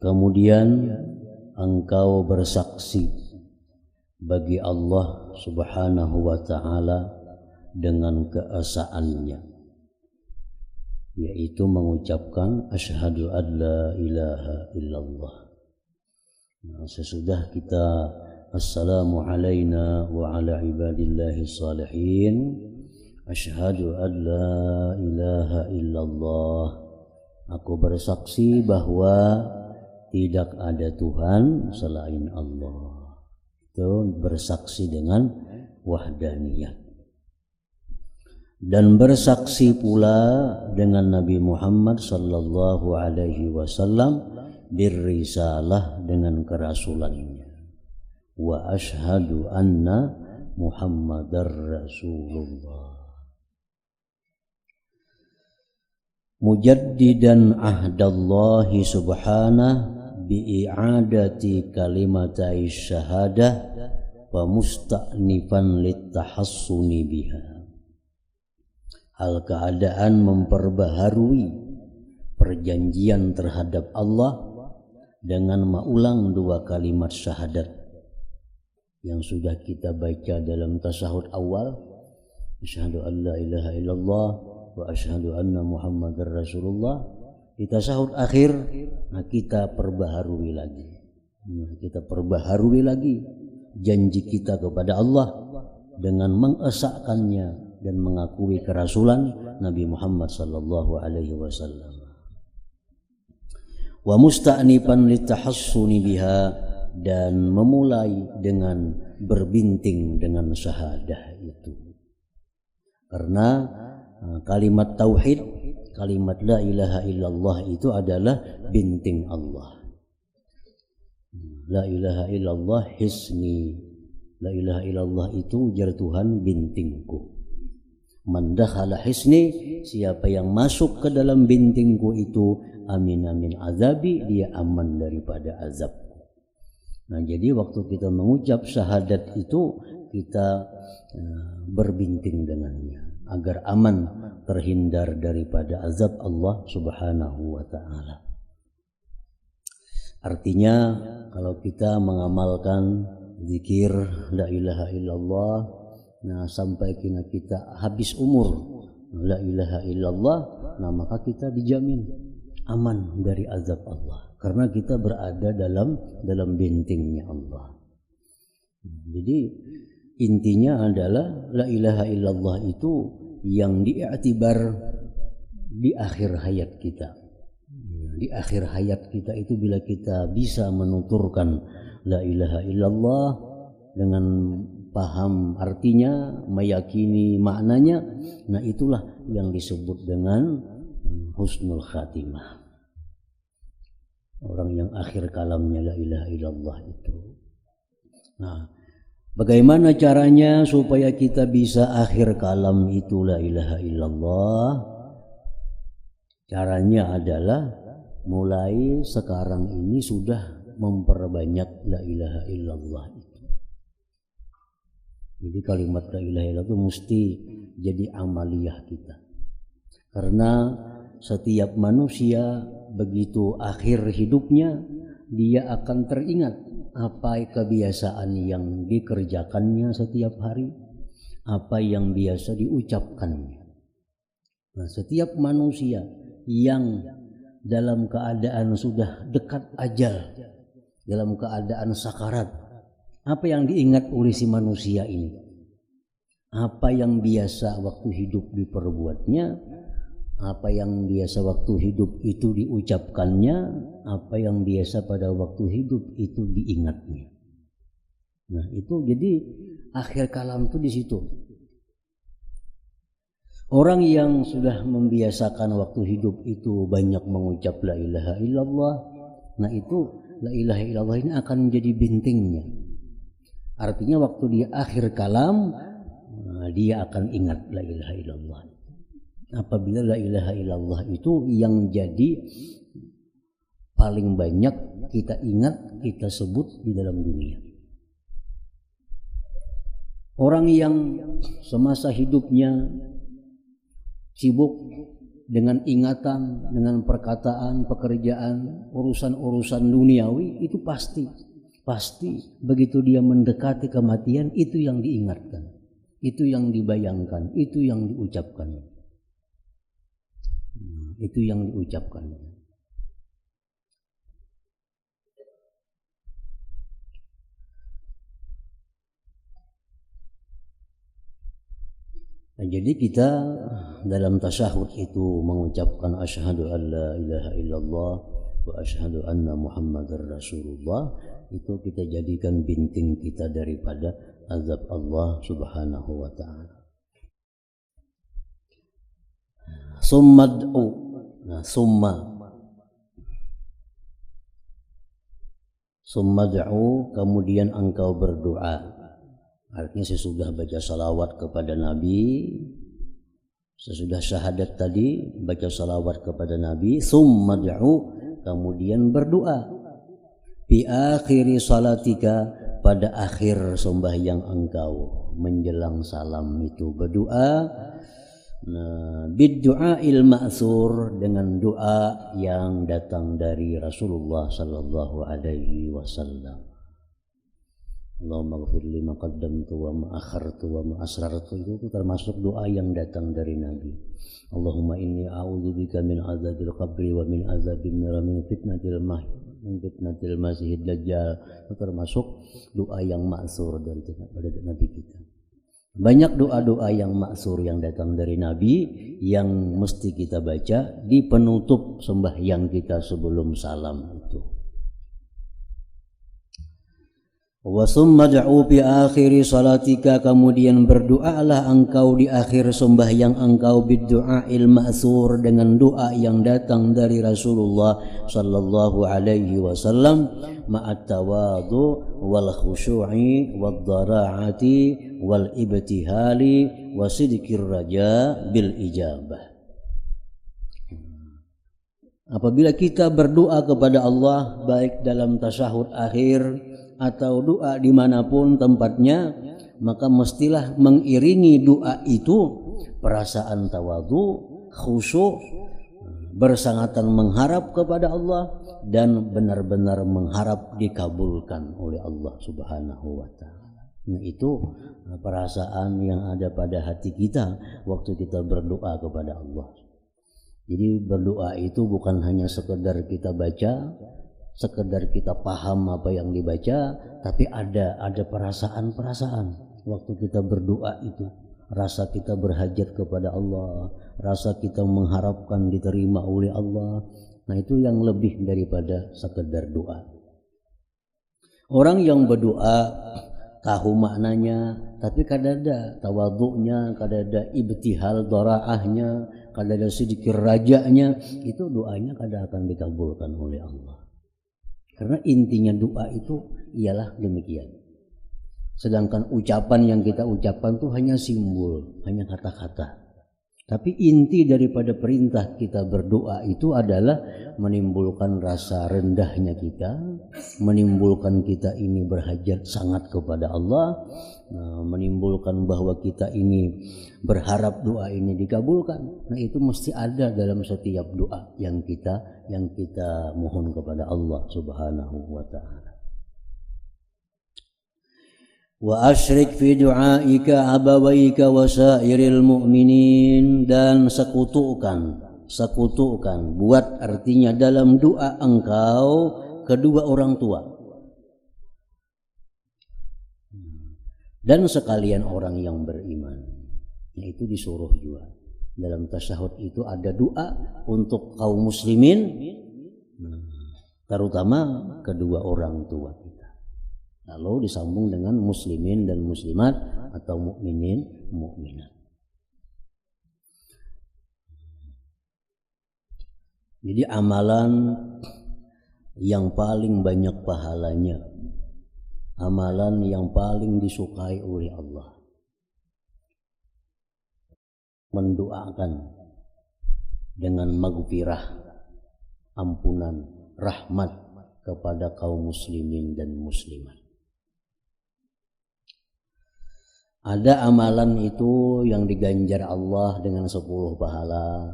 Kemudian engkau bersaksi bagi Allah Subhanahu wa ta'ala dengan keesaannya, yaitu mengucapkan asyhadu an la ilaha illallah. Nah, sesudah kita assalamu alayna wa ala ibadillahi salihin, asyhadu an la ilaha illallah, aku bersaksi bahwa tidak ada Tuhan selain Allah. Itu bersaksi dengan wahdaniyah. Dan bersaksi pula dengan Nabi Muhammad sallallahu alaihi wasallam birrisalah, dengan kerasulannya. Wa asyhadu anna Muhammadar Rasulullah. Mujaddidan ahdallahi subhanahu bi'i'adati kalimatai syahadah wa musta'nifan littahassuni biha. Hal keadaan memperbaharui perjanjian terhadap Allah dengan mengulang dua kalimat syahadat yang sudah kita baca dalam tasahud awal, asyhadu an la ilaha illallah wa asyhadu anna Muhammadar Rasulullah. Di tasahud akhir, nah kita perbaharui lagi. Kita perbaharui lagi janji kita kepada Allah dengan mengesahkannya dan mengakui kerasulan Nabi Muhammad sallallahu alaihi wasallam. Wa musta'nifan litahassuni biha, dan memulai dengan berbinting dengan syahadah itu. Karena kalimat tauhid, kalimat la ilaha illallah itu adalah binting Allah. La ilaha illallah hisni, la ilaha illallah itu ujar Tuhan bintingku. Man dakhala hisni, siapa yang masuk ke dalam bintingku itu amin amin azabi, dia aman daripada azab. Nah, jadi waktu kita mengucap syahadat itu kita berbinting dengannya agar aman terhindar daripada azab Allah Subhanahu wa ta'ala. Artinya kalau kita mengamalkan zikir la ilaha illallah, nah sampai kita habis umur la ilaha illallah, nah maka kita dijamin aman dari azab Allah karena kita berada dalam bintingnya Allah. Jadi intinya adalah la ilaha illallah itu yang diiktibar di akhir hayat kita. Di akhir hayat kita itu bila kita bisa menuturkan la ilaha illallah dengan paham artinya, meyakini maknanya, nah itulah yang disebut dengan husnul khatimah. Orang yang akhir kalamnya la ilaha illallah itu. Nah, bagaimana caranya supaya kita bisa akhir kalam itu la ilaha illallah? Caranya adalah mulai sekarang ini sudah memperbanyak la ilaha illallah itu. Jadi kalimat la ilaha illallah itu mesti jadi amaliyah kita. Karena setiap manusia begitu akhir hidupnya, dia akan teringat apa kebiasaan yang dikerjakannya setiap hari, apa yang biasa diucapkannya. Nah, setiap manusia yang dalam keadaan sudah dekat ajal, dalam keadaan sakarat, apa yang diingat oleh si manusia ini? Apa yang biasa waktu hidup diperbuatnya, apa yang biasa waktu hidup itu diucapkannya, apa yang biasa pada waktu hidup itu diingatnya. Nah, itu jadi akhir kalam itu di situ. Orang yang sudah membiasakan waktu hidup itu banyak mengucap la ilaha illallah, nah itu la ilaha illallah ini akan menjadi bintingnya. Artinya waktu dia akhir kalam, dia akan ingat la ilaha illallah. Apabila la ilaha illallah itu yang jadi paling banyak kita ingat, kita sebut di dalam dunia. Orang yang semasa hidupnya sibuk dengan ingatan, dengan perkataan, pekerjaan, urusan-urusan duniawi, itu pasti begitu dia mendekati kematian, itu yang diingatkan, itu yang dibayangkan, itu yang diucapkan. Itu yang diucapkan. Nah, jadi kita dalam tasyahud itu mengucapkan asyhadu an la ilaha illallah wa asyhadu anna muhammadar rasulullah, itu kita jadikan binting kita daripada azab Allah subhanahu wa ta'ala. Summad'u, nah summad'u, kemudian engkau berdoa. Artinya sesudah baca salawat kepada Nabi, sesudah syahadat tadi baca salawat kepada Nabi, summad'u, kemudian berdoa. Fi akhiri salatika, pada akhir sembahyang engkau, menjelang salam itu berdoa. Bid-du'ail ma'tsur, dengan doa yang datang dari Rasulullah sallallahu alaihi wasallam. Allahumma ghfir li ma qaddamtu wa ma akhartu wa ma asrartu, itu termasuk doa yang datang dari Nabi. Allahumma inni a'udzubika min azabil qabri wa min azabin nar min fitnatil masihid dajjal, itu termasuk doa yang ma'tsur dari Nabi kita. Banyak doa-doa yang ma'tsur yang datang dari Nabi yang mesti kita baca di penutup sembahyang kita sebelum salam itu. Wa summad'u fi akhiri salatika, kemudian berdoalah engkau di akhir sembahyang engkau bid-du'ail ma'tsur, dengan doa yang datang dari Rasulullah sallallahu alaihi wasallam, ma'at tawadhu wal khusyu'i wad dara'ati wal ibtihali wa sidqir raja bil ijabah. Apabila kita berdoa kepada Allah baik dalam tasyahud akhir atau doa dimanapun tempatnya, maka mestilah mengiringi doa itu perasaan tawadhu, khusyuk, bersangatan mengharap kepada Allah, dan benar-benar mengharap dikabulkan oleh Allah subhanahu wa ta'ala. Nah, itu perasaan yang ada pada hati kita waktu kita berdoa kepada Allah. Jadi berdoa itu bukan hanya sekedar kita baca, sekedar kita paham apa yang dibaca, tapi ada perasaan-perasaan waktu kita berdoa itu. Rasa kita berhajat kepada Allah, rasa kita mengharapkan diterima oleh Allah. Nah, itu yang lebih daripada sekedar doa. Orang yang berdoa tahu maknanya, tapi kadang ada tawadhu'nya, kadang ada ibtihal dara'ahnya, kadang ada sedikit rajanya, itu doanya kadang akan dikabulkan oleh Allah. Karena intinya doa itu ialah demikian. Sedangkan ucapan yang kita ucapkan itu hanya simbol, hanya kata-kata. Tapi inti daripada perintah kita berdoa itu adalah menimbulkan rasa rendahnya kita, menimbulkan kita ini berhajat sangat kepada Allah, menimbulkan bahwa kita ini berharap doa ini dikabulkan. Nah, itu mesti ada dalam setiap doa yang kita mohon kepada Allah Subhanahu wa ta'ala. Wa asyrik fi du'aika abawaika wa sairil mu'minin, dan sekutukan, buat artinya dalam doa engkau kedua orang tua dan sekalian orang yang beriman. Yaitu disuruh juga dalam tasyahud itu ada doa untuk kaum muslimin, terutama kedua orang tua kita. Lalu disambung dengan muslimin dan muslimat atau mukminin mukminat. Jadi amalan yang paling banyak pahalanya, amalan yang paling disukai oleh Allah, mendoakan dengan maghfirah, ampunan, rahmat kepada kaum muslimin dan muslimat. Ada amalan itu yang diganjar Allah dengan 10 pahala.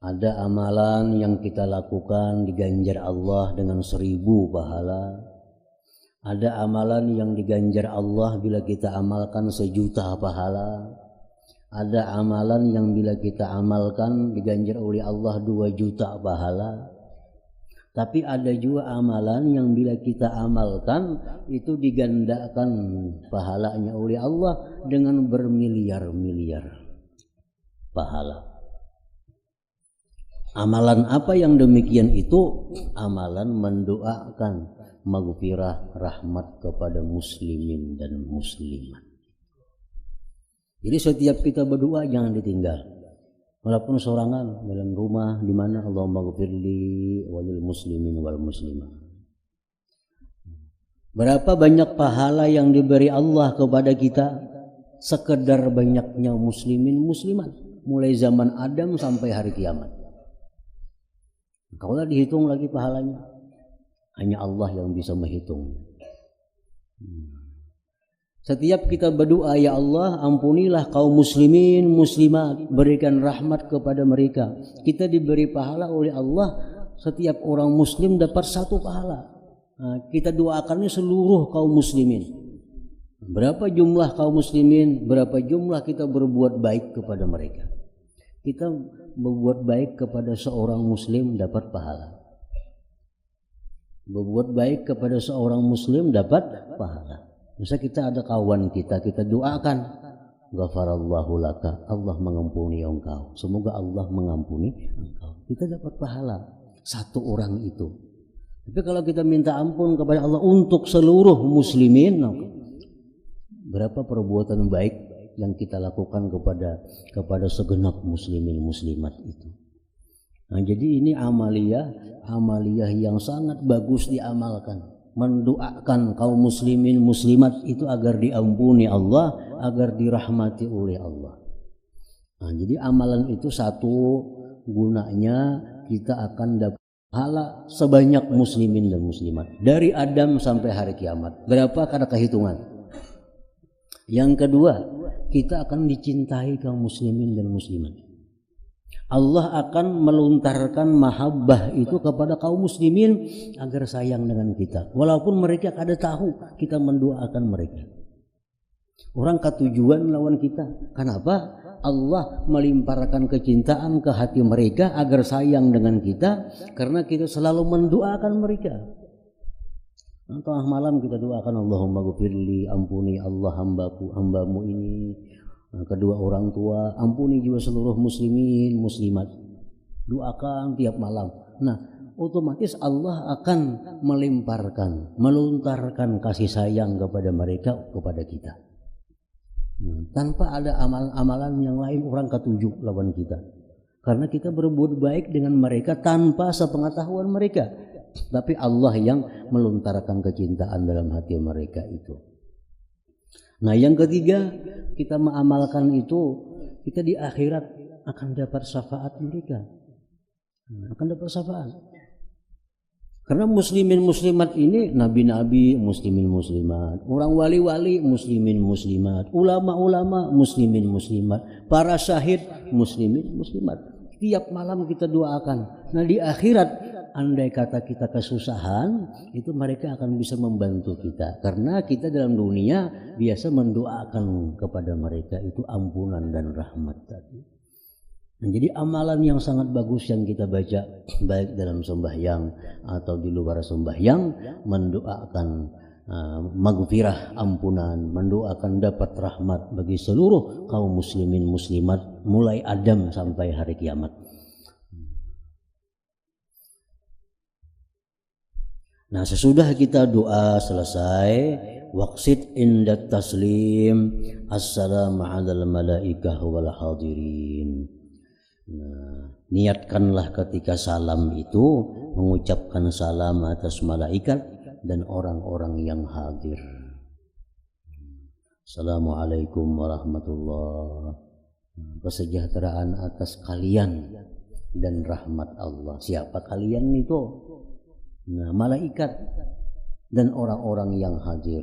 Ada amalan yang kita lakukan diganjar Allah dengan 1000 pahala. Ada amalan yang diganjar Allah bila kita amalkan 1.000.000 pahala. Ada amalan yang bila kita amalkan diganjar oleh Allah 2.000.000 pahala. Tapi ada juga amalan yang bila kita amalkan itu digandakan pahalanya oleh Allah dengan bermiliar-miliar pahala. Amalan apa yang demikian itu? Amalan mendoakan maghfirah rahmat kepada muslimin dan muslimat. Jadi setiap kita berdoa jangan ditinggal. Walaupun sorangan dalam rumah di mana Allahumma ghfirli walil muslimin wal muslimat. Berapa banyak pahala yang diberi Allah kepada kita sekedar banyaknya muslimin muslimat mulai zaman Adam sampai hari kiamat. Kalau dihitung lagi pahalanya, hanya Allah yang bisa menghitung. Setiap kita berdoa, ya Allah ampunilah kaum muslimin muslimat, berikan rahmat kepada mereka. Kita diberi pahala oleh Allah, setiap orang muslim dapat 1 pahala. Kita doakannya seluruh kaum muslimin. Berapa jumlah kaum muslimin, berapa jumlah kita berbuat baik kepada mereka. Kita berbuat baik kepada seorang muslim dapat pahala. Berbuat baik kepada seorang muslim dapat pahala. Misal kita ada kawan kita doakan, ghafarallahu laka, Allah mengampuni engkau. Semoga Allah mengampuni engkau. Kita dapat pahala 1 orang itu. Tapi kalau kita minta ampun kepada Allah untuk seluruh muslimin, berapa perbuatan baik yang kita lakukan kepada segenap muslimin muslimat itu. Nah, jadi ini amaliyah yang sangat bagus diamalkan. Mendoakan kaum muslimin muslimat itu agar diampuni Allah, agar dirahmati oleh Allah. Nah, jadi amalan itu satu gunanya kita akan dapat pahala sebanyak muslimin dan muslimat dari Adam sampai hari kiamat. Berapa kada kehitungan. Yang kedua, kita akan dicintai kaum muslimin dan muslimat. Allah akan melontarkan mahabbah itu kepada kaum muslimin agar sayang dengan kita. Walaupun mereka kada tahu kita mendoakan mereka. Orang ketujuan lawan kita. Kenapa? Allah melimpahkan kecintaan ke hati mereka agar sayang dengan kita karena kita selalu mendoakan mereka. Tengah malam kita doakan Allahumma ghfirli, ampuni Allah hambamu ini, kedua orang tua, ampuni juga seluruh muslimin muslimat. Doakan tiap malam. Nah, otomatis Allah akan melontarkan kasih sayang kepada mereka, kepada kita. Tanpa ada amalan-amalan yang lain orang ketujuh lawan kita. Karena kita berbuat baik dengan mereka tanpa sepengetahuan mereka. Tapi Allah yang melontarkan kecintaan dalam hati mereka itu. Nah, yang ketiga, kita mengamalkan itu, kita di akhirat akan dapat syafaat mereka. Akan dapat syafaat. Karena muslimin muslimat ini nabi-nabi muslimin muslimat, orang wali-wali muslimin muslimat, ulama-ulama muslimin muslimat, para syahid muslimin muslimat. Tiap malam kita doakan. Nah, di akhirat andai kata kita kesusahan, itu mereka akan bisa membantu kita. Karena kita dalam dunia biasa mendoakan kepada mereka itu ampunan dan rahmat tadi. Nah, jadi amalan yang sangat bagus yang kita baca baik dalam sembahyang atau di luar sembahyang, mendoakan maghfirah, ampunan, mendoakan dapat rahmat bagi seluruh kaum muslimin muslimat mulai Adam sampai hari kiamat. Nah, sesudah kita doa selesai, waqsid indat taslim, assalamu alal malaikah wal hadirin. Nah, niatkanlah ketika salam itu mengucapkan salam atas malaikat dan orang-orang yang hadir. Assalamualaikum warahmatullahi wabarakatuh. Kesejahteraan atas kalian dan rahmat Allah. Siapa kalian itu? Nah, malaikat dan orang-orang yang hadir.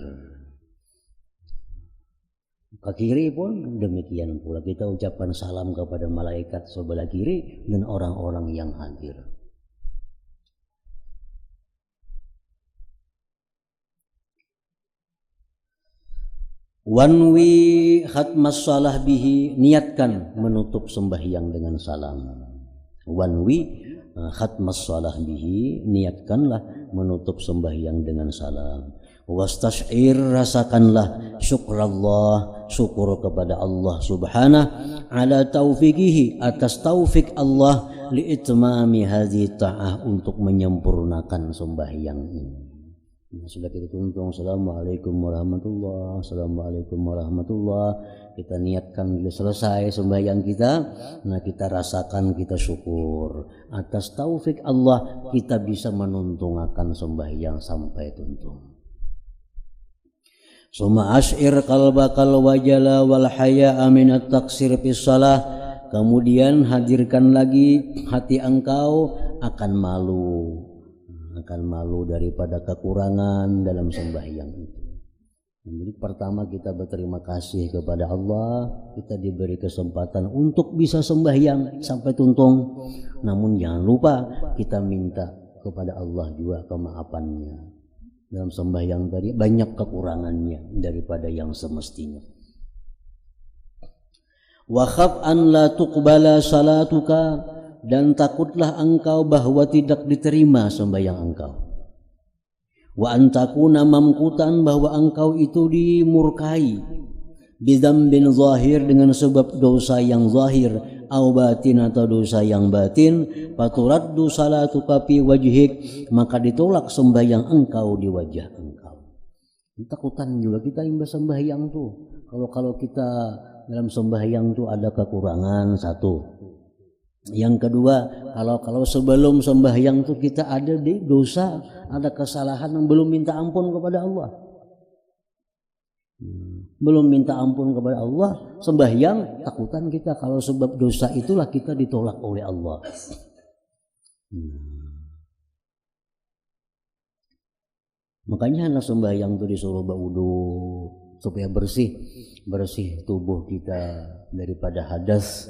Ke kiri pun demikian pula kita ucapkan salam kepada malaikat sebelah kiri dan orang-orang yang hadir. Wanwi khatmas salah bihi, niatkan menutup sembahyang dengan salam. Wanwi khatmas salah bihi, niatkanlah menutup sembahyang dengan salam. Wastash'ir, rasakanlah syukrallah, syukur kepada Allah subhanahu ala taufiqihi, atas taufik Allah liitmami hadhi ta'ah, untuk menyempurnakan sembahyang ini. Sudah kita tuntung, assalamualaikum warahmatullah, assalamualaikum warahmatullah. Kita niatkan bila selesai sembahyang kita, nah kita rasakan, kita syukur atas taufik Allah, kita bisa menuntungakan sembahyang sampai tuntung. Suma ash'ir qalbakal wajala wal haya'a minat taksir fis shalah, kemudian hadirkan lagi hati engkau akan malu daripada kekurangan dalam sembahyang itu. Jadi pertama kita berterima kasih kepada Allah, kita diberi kesempatan untuk bisa sembahyang sampai tuntung. Namun jangan lupa kita minta kepada Allah juga kemaafannya. Dalam sembahyang tadi banyak kekurangannya daripada yang semestinya. Wa khaf an la tuqbala salatuka, dan takutlah engkau bahwa tidak diterima sembahyang engkau. Wa antakuna mamkutan, bahwa engkau itu dimurkai. Bidzambin zahir, dengan sebab dosa yang zahir, au batin, atau dosa yang batin. Faturaddu salatuka fi wajhik, maka ditolak sembahyang engkau di wajah engkau. Takutan juga kita imbas sembahyang tuh. Kalau kita dalam sembahyang tuh ada kekurangan satu. Yang kedua, kalau sebelum sembahyang itu kita ada di dosa, ada kesalahan yang belum minta ampun kepada Allah. Belum minta ampun kepada Allah, sembahyang, takutan kita kalau sebab dosa itulah kita ditolak oleh Allah. Makanya anak sembahyang itu disuruh berwudu supaya bersih tubuh kita daripada hadas.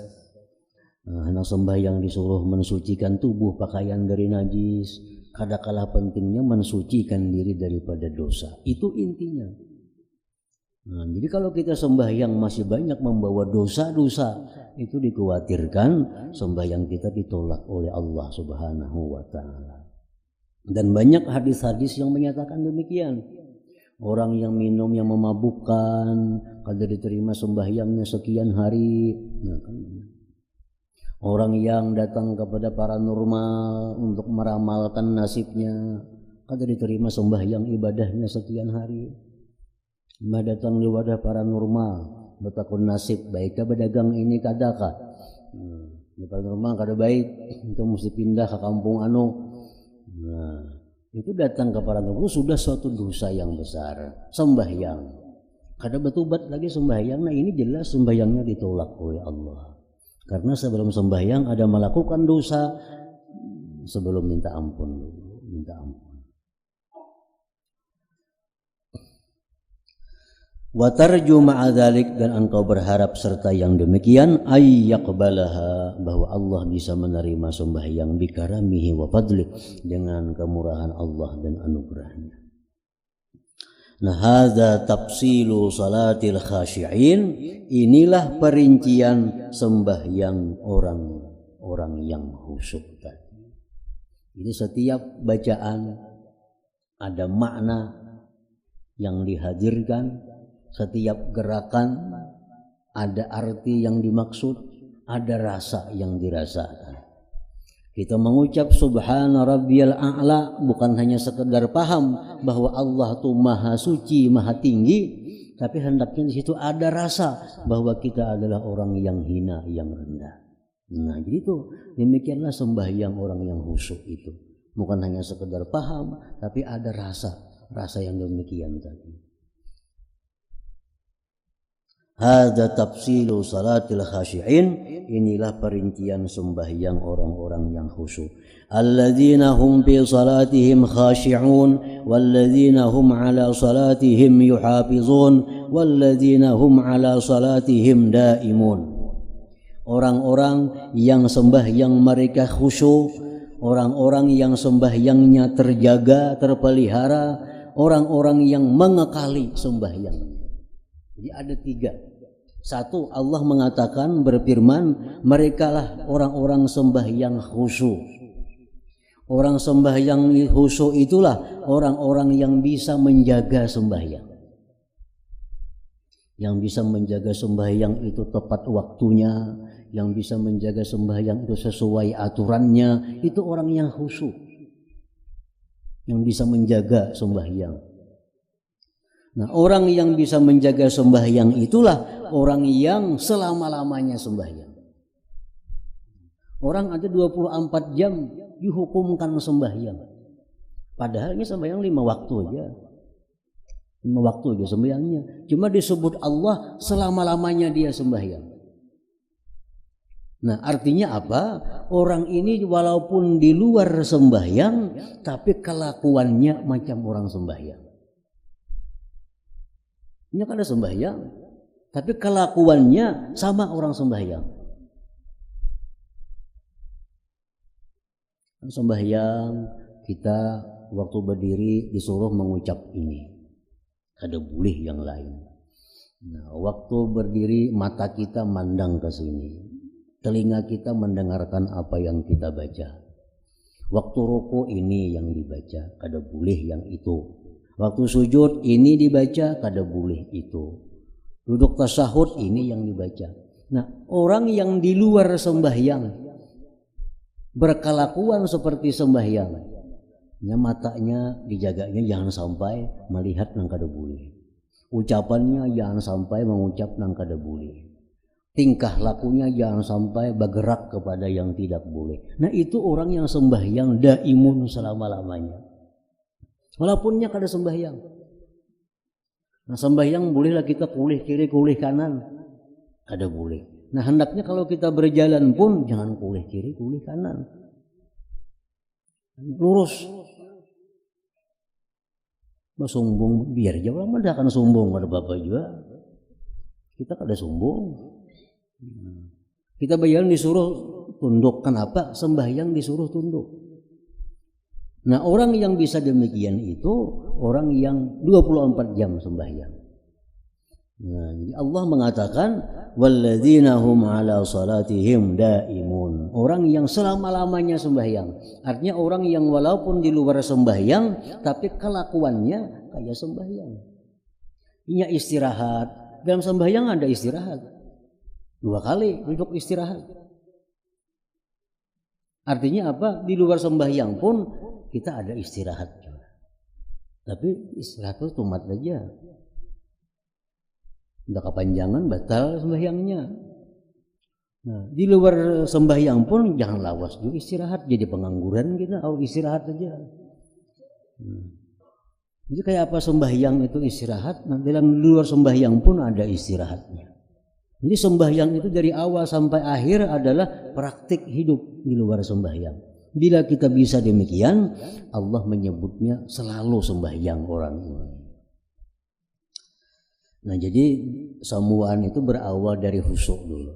Anak sembahyang disuruh mensucikan tubuh, pakaian dari najis. Kadangkala pentingnya mensucikan diri daripada dosa. Itu intinya. Jadi kalau kita sembahyang masih banyak membawa dosa-dosa, itu dikhawatirkan sembahyang kita ditolak oleh Allah Subhanahu wa Ta'ala. Dan banyak hadis-hadis yang menyatakan demikian. Orang yang minum, yang memabukkan, kalau diterima sembahyangnya sekian hari. Orang yang datang kepada paranormal untuk meramalkan nasibnya, kada diterima sembahyang ibadahnya sekian hari. Mah datang di wadah paranormal, bertakun nasib baik ke pedagang ini kadaka. Di paranormal kada baik, itu mesti pindah ke kampung anu. Nah, itu datang ke paranormal sudah suatu dosa yang besar. Sembahyang kada bertobat lagi sembahyang. Nah ini jelas sembahyangnya ditolak oleh Allah. Karena sebelum sembahyang ada melakukan dosa sebelum minta ampun. Wa tarju ma'a dzalik, dan engkau berharap serta yang demikian ayyaqbalaha, bahwa Allah bisa menerima sembahyang bikaramihi wa fadli, dengan kemurahan Allah dan anugerahnya. Nah, hadza tafsilu salatil khashi'in, inilah perincian sembahyang orang yang khusyuk tadi. Jadi setiap bacaan ada makna yang dihadirkan, setiap gerakan ada arti yang dimaksud, ada rasa yang dirasakan. Kita mengucap subhana rabbiyal a'la bukan hanya sekedar paham bahwa Allah itu maha suci, maha tinggi, tapi hendaknya di situ ada rasa bahwa kita adalah orang yang hina, yang rendah. Nah, jadi itu demikianlah sembahyang orang yang khusyuk itu. Bukan hanya sekedar paham, tapi ada rasa yang demikian tadi. Hadza tafsilu salatil khashi'in, inilah perincian sembahyang orang-orang yang khusyuk. Alladzina hum fi salatihim khashi'un walladzina hum ala salatihim yuhafizun walladzina hum ala salatihim daimun. Orang-orang yang sembahyang mereka khusyuk, orang-orang yang sembahyangnya terjaga, terpelihara, orang-orang yang mengekali sembahyang. Jadi ada 3. Satu, Allah mengatakan, berfirman, merekalah orang-orang sembahyang khusyuk. Orang sembahyang khusyuk itulah orang-orang yang bisa menjaga sembahyang. Yang bisa menjaga sembahyang itu tepat waktunya, yang bisa menjaga sembahyang itu sesuai aturannya, itu orang yang khusyuk. Yang bisa menjaga sembahyang. Nah, orang yang bisa menjaga sembahyang itulah orang yang selama-lamanya sembahyang. Orang ada 24 jam dihukumkan sembahyang. Padahal ini sembahyang 5 waktu aja. 5 waktu aja sembahyangnya. Cuma disebut Allah selama-lamanya dia sembahyang. Nah, artinya apa? Orang ini walaupun di luar sembahyang, tapi kelakuannya macam orang sembahyang. Ini kan ada sembahyang, tapi kelakuannya sama orang sembahyang. Sembahyang kita waktu berdiri disuruh mengucap ini, ada boleh yang lain. Nah, waktu berdiri mata kita mandang ke sini, telinga kita mendengarkan apa yang kita baca. Waktu ruku ini yang dibaca, kada boleh yang itu. Waktu sujud ini dibaca, kada boleh itu. Duduk tasyahud ini yang dibaca. Nah, orang yang di luar sembahyang berkelakuan seperti sembahyang, matanya dijaganya jangan sampai melihat nang kada boleh. Ucapannya jangan sampai mengucap nang kada boleh. Tingkah lakunya jangan sampai bergerak kepada yang tidak boleh. Nah, itu orang yang sembahyang daimun selama-lamanya. Walaupunnya kada sembahyang. Nah, sembahyang bolehlah kita kulih kiri, kulih kanan. Kada boleh. Nah, hendaknya kalau kita berjalan pun jangan kulih kiri, kulih kanan. Lurus. Sombong biar aja orang mana akan sombong pada bapak juga. Kita kada sombong. Kita berjalan disuruh tunduk. Kenapa? Sembahyang disuruh tunduk. Nah, orang yang bisa demikian itu orang yang 24 jam sembahyang. Nah, jadi Allah mengatakan walladzina hum ala salatihim daimun. Orang yang selama-lamanya sembahyang. Artinya orang yang walaupun di luar sembahyang tapi kelakuannya kayak sembahyang. Ini istirahat. Dalam sembahyang ada istirahat. 2 kali duduk istirahat. Artinya apa? Di luar sembahyang pun kita ada istirahat. Tapi istirahat itu tomat aja. Udah kepanjangan batal sembahyangnya. Nah, di luar sembahyang pun jangan lawas juga istirahat, jadi pengangguran kita. Istirahat aja. Jadi kayak apa sembahyang itu istirahat? Nah, dalam luar sembahyang pun ada istirahatnya. Jadi sembahyang itu dari awal sampai akhir adalah praktik hidup di luar sembahyang. Bila kita bisa demikian, Allah menyebutnya selalu sembahyang orang ini. Nah, jadi sembuhan itu berawal dari khusyuk dulu.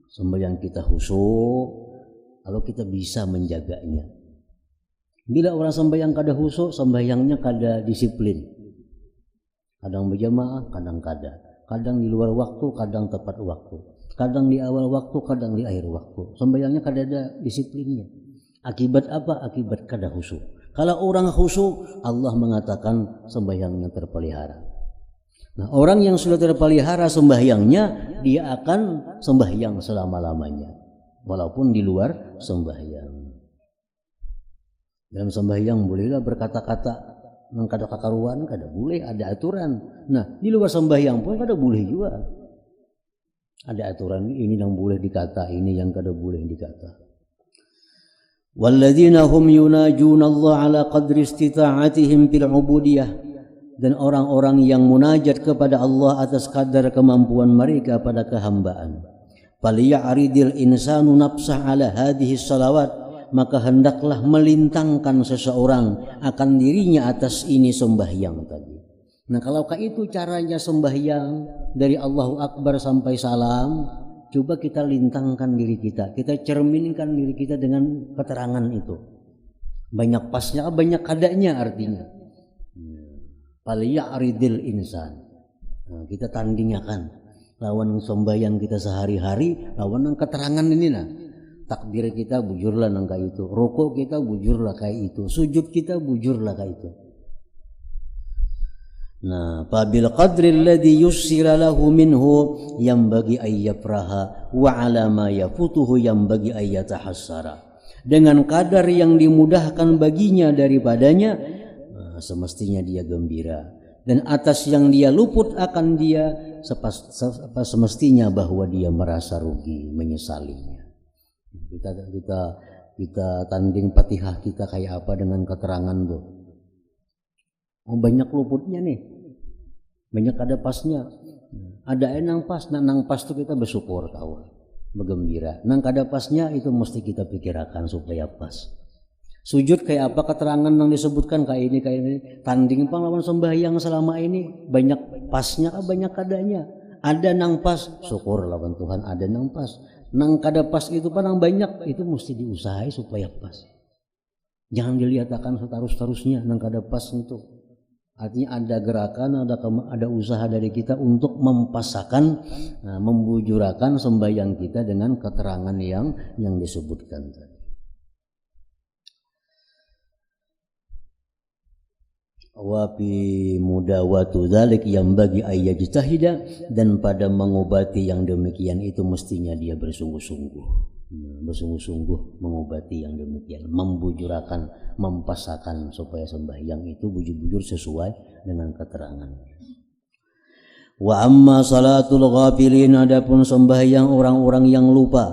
Sembahyang kita khusyuk, kalau kita bisa menjaganya. Bila orang sembahyang kada khusyuk, sembahyangnya kada disiplin. Kadang berjamaah, kadang kada. Kadang di luar waktu, kadang tepat waktu. Kadang di awal waktu, kadang di akhir waktu. Sembahyangnya kada ada disiplinnya. Akibat apa? Akibat kada khusyuk. Kalau orang khusyuk, Allah mengatakan sembahyangnya terpelihara. Nah, orang yang sudah terpelihara sembahyangnya, dia akan sembahyang selama-lamanya. Walaupun di luar sembahyang. Dalam sembahyang bolehlah berkata-kata nang kada kakaruan, kada boleh, ada aturan. Nah, di luar sembahyang pun kada boleh juga. Ada aturan ini yang boleh dikata, ini yang kada boleh dikata. Walladzina hum yunajuna Allah ala qadri istita'atihim fil ubudiyah. dan orang-orang yang munajat kepada Allah atas kadar kemampuan mereka pada kehambaan. Faliya'ridil insanu nafsah ala hadhihi salawat, maka hendaklah melintangkan seseorang akan dirinya atas ini sembahyang tadi. Nah, kalau itu caranya sembahyang dari Allahu Akbar sampai salam, coba kita lintangkan diri kita cerminkan diri kita dengan keterangan itu. Banyak pasnya, banyak kadanya artinya. Faliya'ridil insan. Nah, kita tandingakan lawan sembahyang kita sehari-hari, lawan keterangan ini nah. Takbir kita bujurlah nangka itu, rukuk kita bujurlah kayak itu, sujud kita bujurlah kayak itu. Nah, fabil qadri alladhi yussira lahu minhu yanbaghi ay yafraha wa ala ma yafutuhu yanbaghi ay yatahassara. Dengan kadar yang dimudahkan baginya daripadanya, semestinya dia gembira, dan atas yang dia luput akan dia semestinya bahwa dia merasa rugi, menyesalinya. Kita tanding Fatihah kita kayak apa dengan keterangan tuh. Oh, banyak luputnya nih, banyak ada pasnya, ada nang pas, nang pas tuh kita bersyukur tahu, bergembira. Nang kada pasnya itu mesti kita pikirkan supaya pas. Sujud kayak apa keterangan yang disebutkan kayak ini. Tanding panglawan sembahyang selama ini banyak pasnya, banyak kadanya. Ada nang pas, syukur lawan Tuhan ada nang pas. Nang kada pas itu nang banyak, itu mesti diusahai supaya pas. Jangan dilihat akan seterus-terusnya nang kada pas itu. Artinya ada gerakan, ada usaha dari kita untuk mempasakan, membujurakan sembahyang kita dengan keterangan yang disebutkan tadi. Wa fi mudawatu dzalik yang bagi ayyajtahida, dan pada mengobati yang demikian itu mestinya dia bersungguh-sungguh mengobati yang demikian, membujurakan, mempasakan supaya sembahyang itu bujur-bujur sesuai dengan keterangan. Wa amma salatul ghafilin, adapun sembahyang orang-orang yang lupa.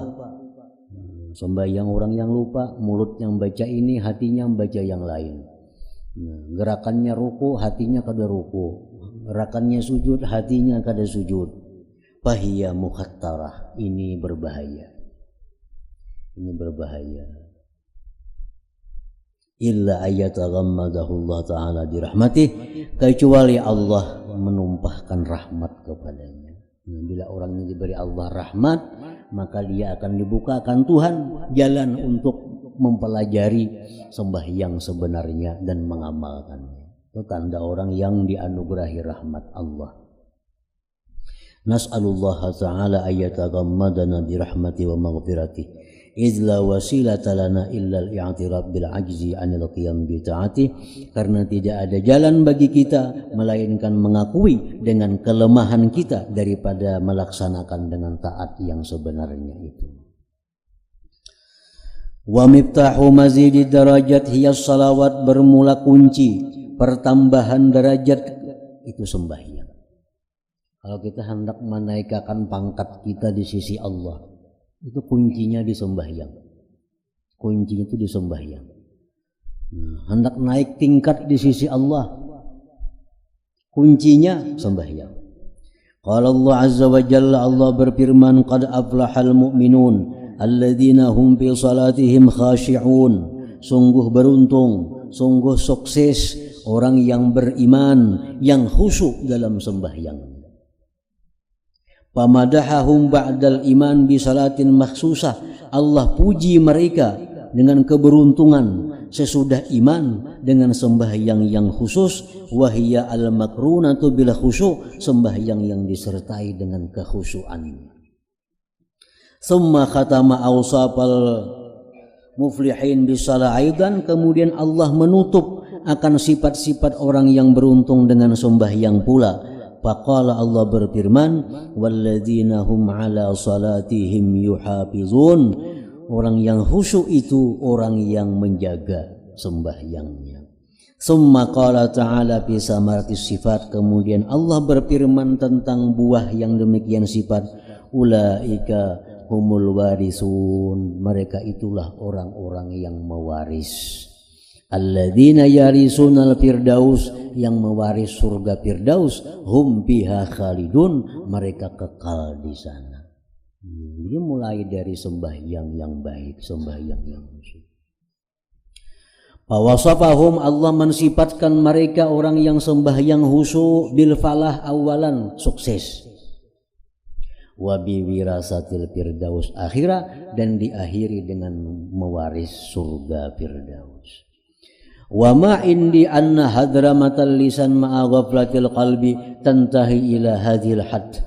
Sembahyang orang yang lupa, mulut yang baca ini, hatinya baca yang lain. Gerakannya ruku, hatinya kada ruku. Gerakannya sujud, hatinya kada sujud. Fahiya mukhattarah, ini berbahaya. Illa ayataghammadahu Allah Ta'ala dirahmatih, kecuali Allah menumpahkan rahmat kepadanya. Bila orang ini diberi Allah rahmat, maka dia akan dibukakan Tuhan jalan untuk mempelajari sembahyang sebenarnya dan mengamalkannya. Itu tanda orang yang dianugerahi rahmat Allah. Nas'alullah Ta'ala ayataghammadana birahmati wa maghfirati. Izla wasilata lana illa al-i'tiraf bil ajzi 'anil qiyam bi ta'ati, karena tidak ada jalan bagi kita melainkan mengakui dengan kelemahan kita daripada melaksanakan dengan taat yang sebenarnya itu. Wa miftahu mazidid darajat hiya salawat, bermula kunci pertambahan derajat itu sembahyang. Kalau kita hendak menaikkan pangkat kita di sisi Allah, itu kuncinya di sembahyang. Kuncinya itu di sembahyang. Hendak naik tingkat di sisi Allah, kuncinya sembahyang. Qala Allah Azza wa Jalla, Allah berfirman, qad aflahal mu'minun alladzina hum fi salatihim khashi'un. Sungguh beruntung, sungguh sukses orang yang beriman yang khusyuk dalam sembahyang. Pamadahahum ba'dal iman bi salatin makhsusah, Allah puji mereka dengan keberuntungan sesudah iman dengan sembahyang yang khusus. Wahiyya al makrunatu bil khusyuk, sembahyang yang disertai dengan kekhusyuan. Summa khatama awsafal muflihin bisalah aidan, kemudian Allah menutup akan sifat-sifat orang yang beruntung dengan sembahyang pula. Faqala, Allah berfirman, walladzina hum ala salatihim yuhafizun, orang yang khusyuk itu orang yang menjaga sembahyangnya. Summa qala ta'ala fi samaratis sifat, kemudian Allah berfirman tentang buah yang demikian sifat, ulaika humul warisun, mereka itulah orang-orang yang mewaris. alladzina yarisunal firdaus, yang mewaris surga firdaus, hum biha khalidun, mereka kekal di sana. Jadi mulai dari sembahyang yang baik, sembahyang yang khusyuk. Pawasafahum, Allah mensifatkan mereka orang yang sembahyang khusyuk bil falah, awalan sukses, wa bi wirasatil firdaus akhirah, dan diakhiri dengan mewaris surga firdaus. Wa ma indi anna hadramatal lisan ma'a ghaflatil qalbi tantahi ila hadhil hadd,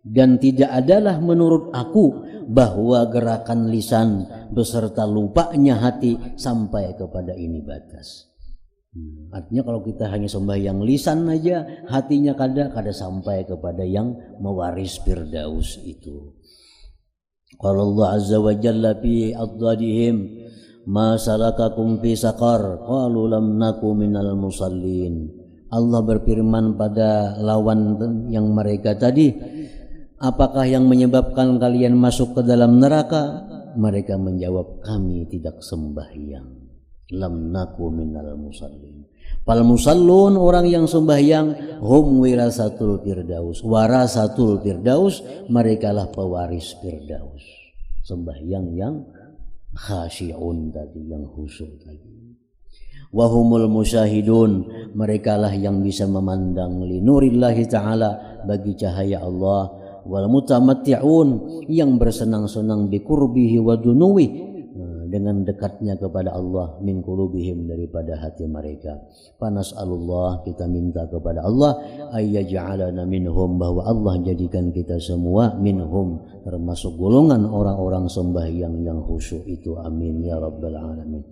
dan tidak adalah menurut aku bahwa gerakan lisan beserta lupanya hati sampai kepada ini batas. Artinya kalau kita hanya sembahyang lisan aja, hatinya kada sampai kepada yang mewaris firdaus itu. Qala Allah azza wa jalla fi adadihim ma salakakum fi saqar qalu lam naku minal musallin. Allah berfirman pada lawan yang mereka tadi, apakah yang menyebabkan kalian masuk ke dalam neraka? Mereka menjawab, kami tidak sembahyang. Lam naku minal musallin. Fal musallun, orang yang sembahyang, hum wirasatul firdaus, warasatul firdaus, merekalah pewaris firdaus. Sembahyang yang khasyi'un tadi, yang khusyuk tadi. Wahumul musyahidun, merekalah yang bisa memandang linurillahi ta'ala, bagi cahaya Allah. Wal mutamatti'un, yang bersenang-senang biqurbihi wa dunuwi, dengan dekatnya kepada Allah, min qulubihim, daripada hati mereka. Fanas'alullah, kita minta kepada Allah, ayyaj'alana minhum, bahwa Allah jadikan kita semua minhum, termasuk golongan orang-orang sembahyang yang khusyuk itu. Amin ya rabbal alamin.